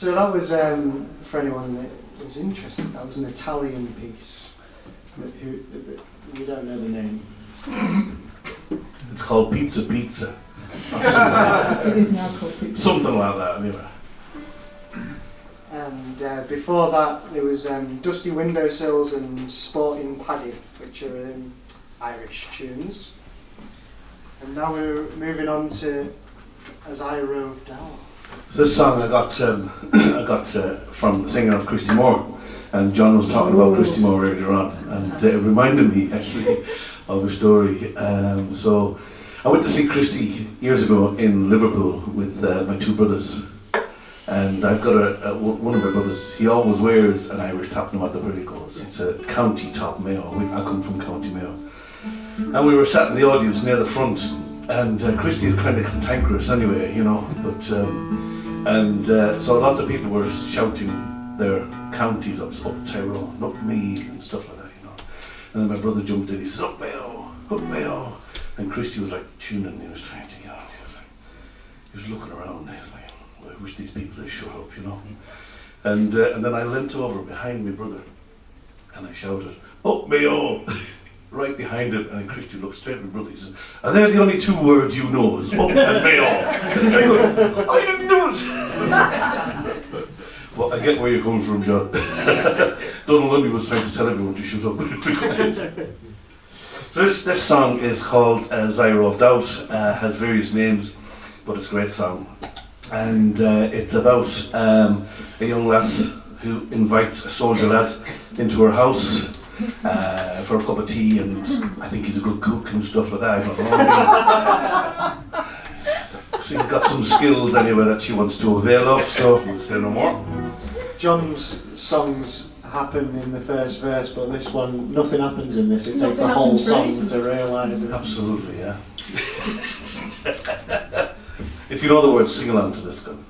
So that was, for anyone that was interested, that was an Italian piece. We don't know the name. It's called Pizza Pizza. It is now called Pizza. Something like that, anyway. And before that, there was Dusty Windowsills and Sporting Paddy, which are Irish tunes. And now we're moving on to As I Roved Out. So this song I got from the singer of Christy Moore, and John was talking about Christy Moore earlier on, and it reminded me actually of a story. So I went to see Christy years ago in Liverpool with my two brothers, and I've got one of my brothers. He always wears an Irish top no matter where he goes. It's a County Top Mayo. I come from County Mayo, and we were sat in the audience near the front. And Christy is kind of cantankerous anyway, you know, but so lots of people were shouting their counties up Tyrone, up Meath and stuff like that, you know. And then my brother jumped in, he said, up Mayo. And Christy was like tuning, he was trying to get out. He was looking around, he was like, well, I wish these people would shut up, you know. And then I leant over behind my brother and I shouted, up Mayo. Right behind him, and Christy looked straight at my brother. He says, "Are they the only two words you know? Is up and Mayo?" And he goes, "I didn't know it." Well, I get where you're coming from, John. Donald Lundy was trying to tell everyone to shut up. So this song is called As I Roved Out. Has various names, but it's a great song, and it's about a young lass who invites a soldier lad into her house. For a cup of tea, and I think he's a good cook and stuff like that. I don't know. She's got some skills anyway that she wants to avail of, so we'll say no more. John's songs happen in the first verse, but this one, nothing happens in this. It takes the whole song to realise it. Absolutely, yeah. If you know the words, sing along to this one.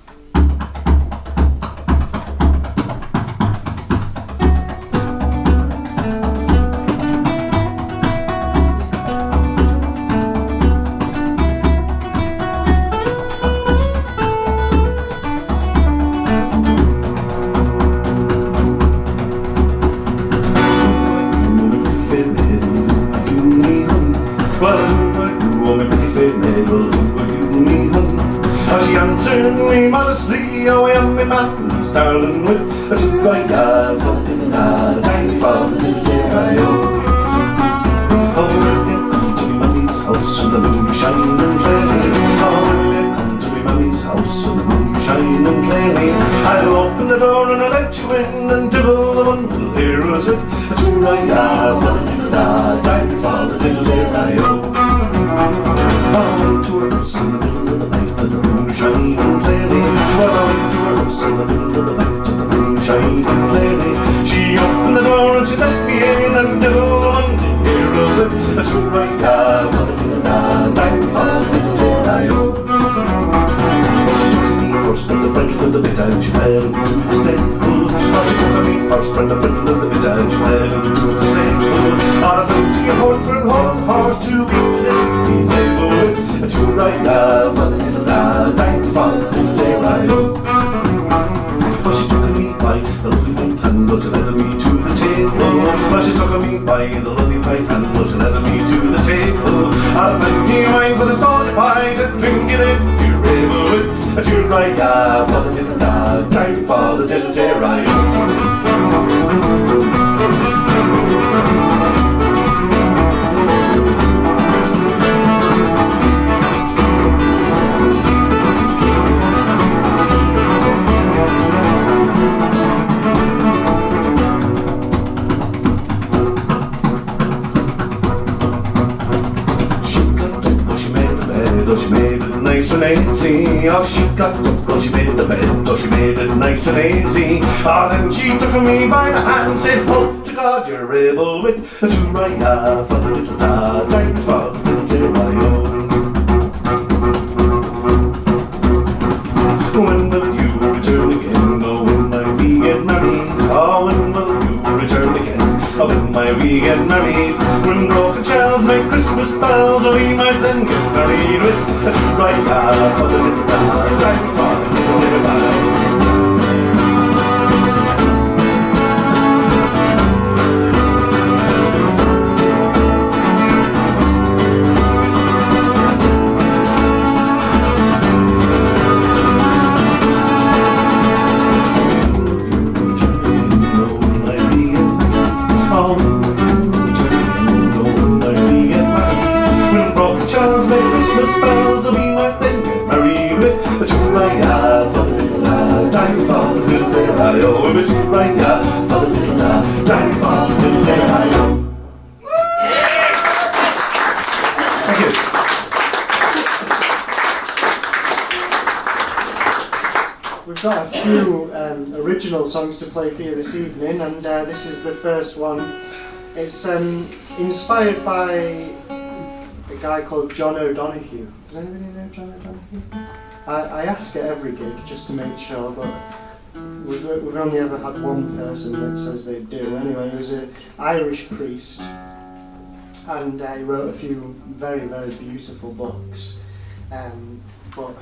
Darling, with a sweet white dove, a tiny fall, the little dear I owe. Oh, will you come to me mummy's house and the moon shine and clearly? Oh, will you come to me mummy's house and the moon shine and clearly? I'll open the door and I'll let you in and dibble the bundle here is it. A sweet white dove, a tiny fall, the little dear I owe. I went to her house in the middle of the night and the moon shine and clearly. Well, I went to her house in the middle of the night and the moon shine clearly. She opened the door and she let me in and dibble the bundle here is it. A true right dove, time fall, little dear I owe. She took me first and the bridle and the bit and she led him to the stable. She took me first and the bridle and the bit and she led him to the stable. On a 50 horse for an whole horse to beat he's able with a true right dove, time fall, little dear I owe. She took me by the lovely white hand, but she led me to the table. She took me by the lovely white hand, but she led me to the table. I'll plenty of wine for the salt pie to drink it if you're able with a true right dove, time for the little dear I owe. She made it nice and easy. Oh, she got up, oh, she made the bed, oh, she made it nice and easy. Oh, then she took me by the hand and said, oh, to God, you're able with a true right half of the little dog, right for the little dear I owe. When will you return again? Oh, when might we get married? Oh, when will you return again? Oh, when might we get married? When broken shells make Christmas bells, oh, we might then get married with a true right half of the little dog, right for the little dear I owe. we've got a few original songs to play for you this evening, and this is the first one. It's inspired by a guy called John O'Donoghue. Does anybody know John O'Donoghue? I ask at every gig just to make sure, but we've only ever had one person that says they do. Anyway, he was an Irish priest, and he wrote a few very, very beautiful books. But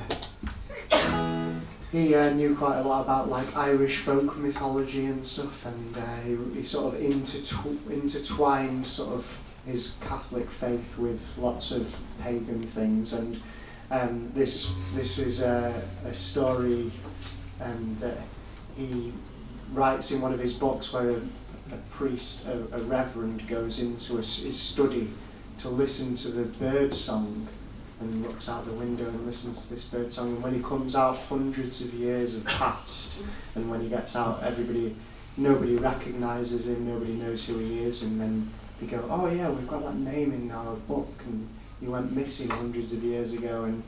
he knew quite a lot about like Irish folk mythology and stuff, and he sort of intertwined sort of his Catholic faith with lots of pagan things, and this is a story that he writes in one of his books where a priest, a reverend, goes into his study to listen to the bird song, and looks out the window and listens to this bird song, and when he comes out, hundreds of years have passed, and when he gets out, nobody recognises him, nobody knows who he is, and then they go, oh yeah, we've got that name in our book, and he went missing hundreds of years ago. And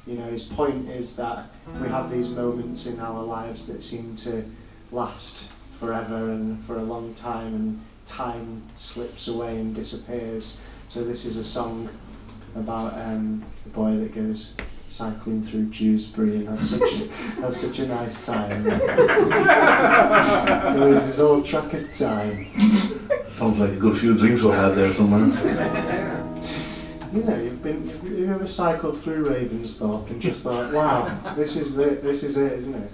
his point is that we have these moments in our lives that seem to last forever and for a long time, and time slips away and disappears. So this is a song about the boy that goes cycling through Dewsbury and has such a nice time. To lose his old track of time. Sounds like a good few drinks were had there somewhere. You've ever cycled through Ravensthorpe and just thought, wow, this is it, isn't it?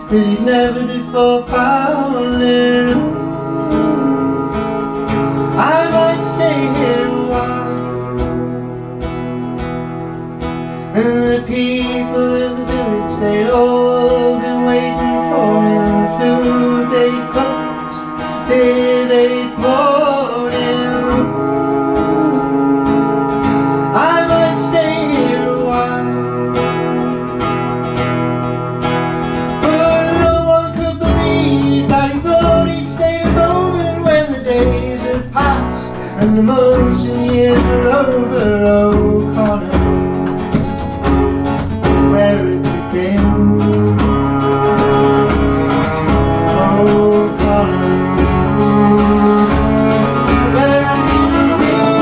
That he'd never before found it. I might stay here a while, and the people of the village, they'd all been waiting for him. Food they'd cooked, beer they'd poured in. I might stay here a while, and the months and years were over. Oh, Connor, where have you been? Oh, Connor, where have you been?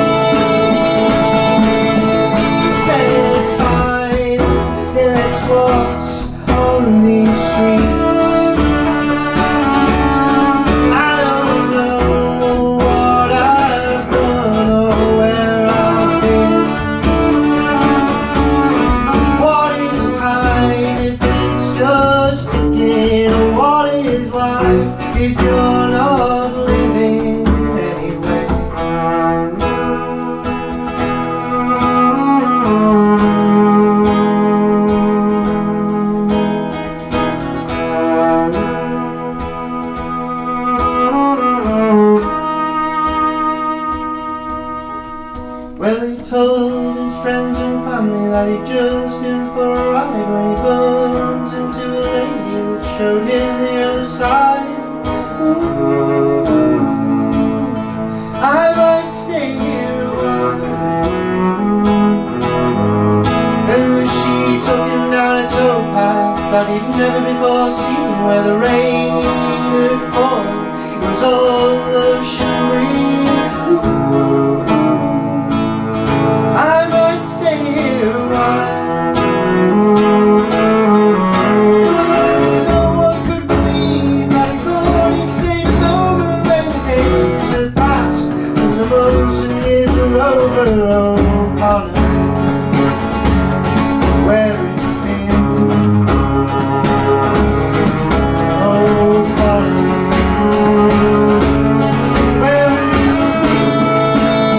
You say the time gets lost on these streets. If you're not living anyway. Well, he told his friends and family that he'd just been for a ride when he bumped into a lady that showed him the other side. I might stay here a while, and she took him down a towpath that he'd never before seen, where the rain had fallen, it was all ocean green. I might stay here a while. Oh, Connor, where have you been? Oh, Connor, where have you been?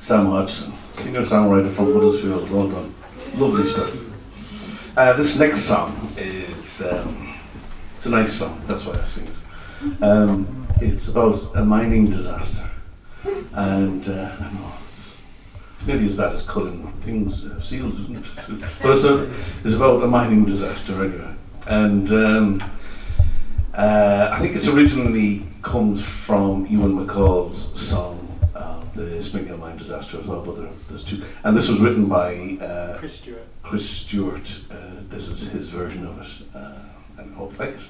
Sam Hodgson, singer-songwriter from Huddersfield. Well done. Lovely stuff. This next song is it's a nice song, that's why I sing it. It's about a mining disaster, and I know it's nearly as bad as cutting things, seals, isn't it? But it's about a mining disaster anyway. And I think it's originally comes from Ewan McCall's song, the Spring Hill Mine Disaster as well, but there's two. And this was written by Chris Stewart. Chris Stewart. This is his version of it, and I hope you like it.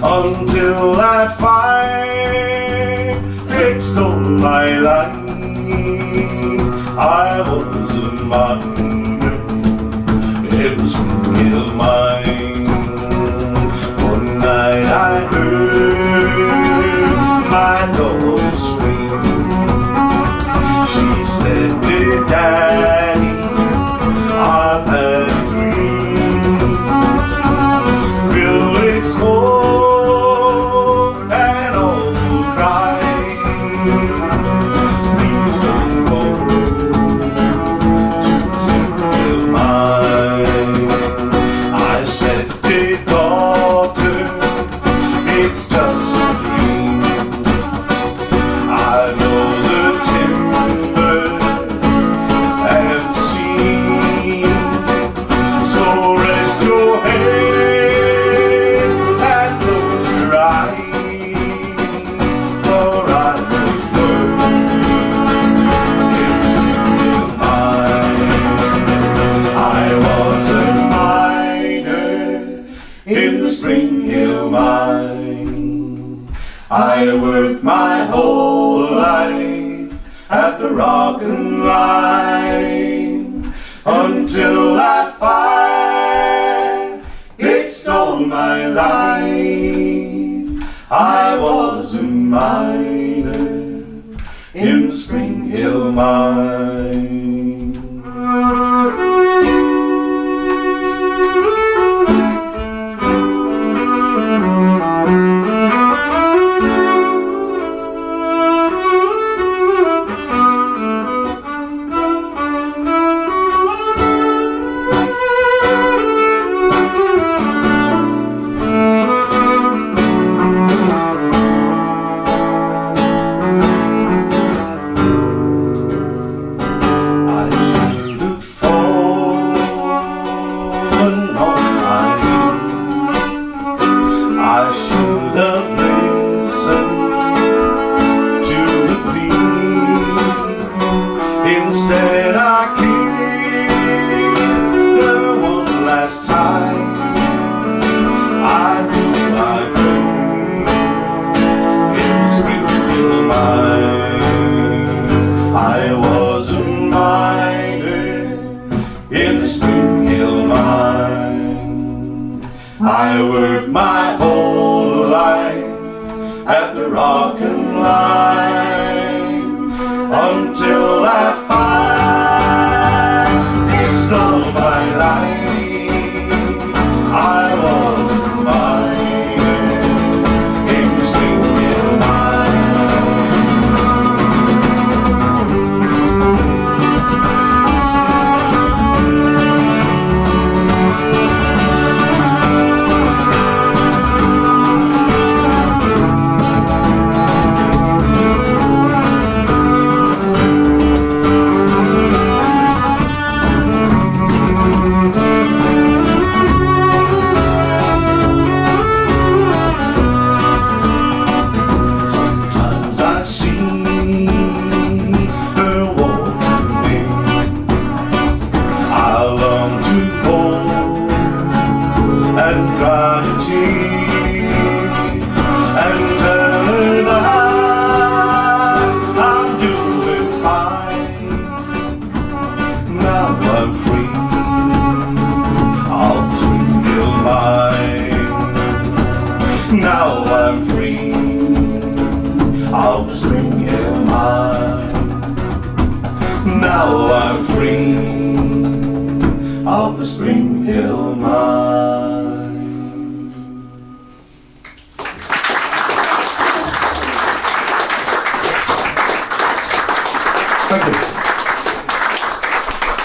Until that fire stole my life, I was a miner in the Spring Hill mine. One night I heard my daughter scream. She said, "Dear Daddy, I've had a dream. Will it's cold and awful cry. Please don't go to the Spring Hill mine." I said, "Dear daughter, it's just a dream. I know the timber and the sea. So rest your head and close your eyes, for I was working in the Spring Hill mine. I worked my whole life at the rock and line, until that fire, it stole my life. I was a miner in the Spring Hill mine. I worked my whole life at the rock and line, until that fire, it stole my life. I was a miner in the Spring Hill mine. And tell her that of the Spring Hill mine.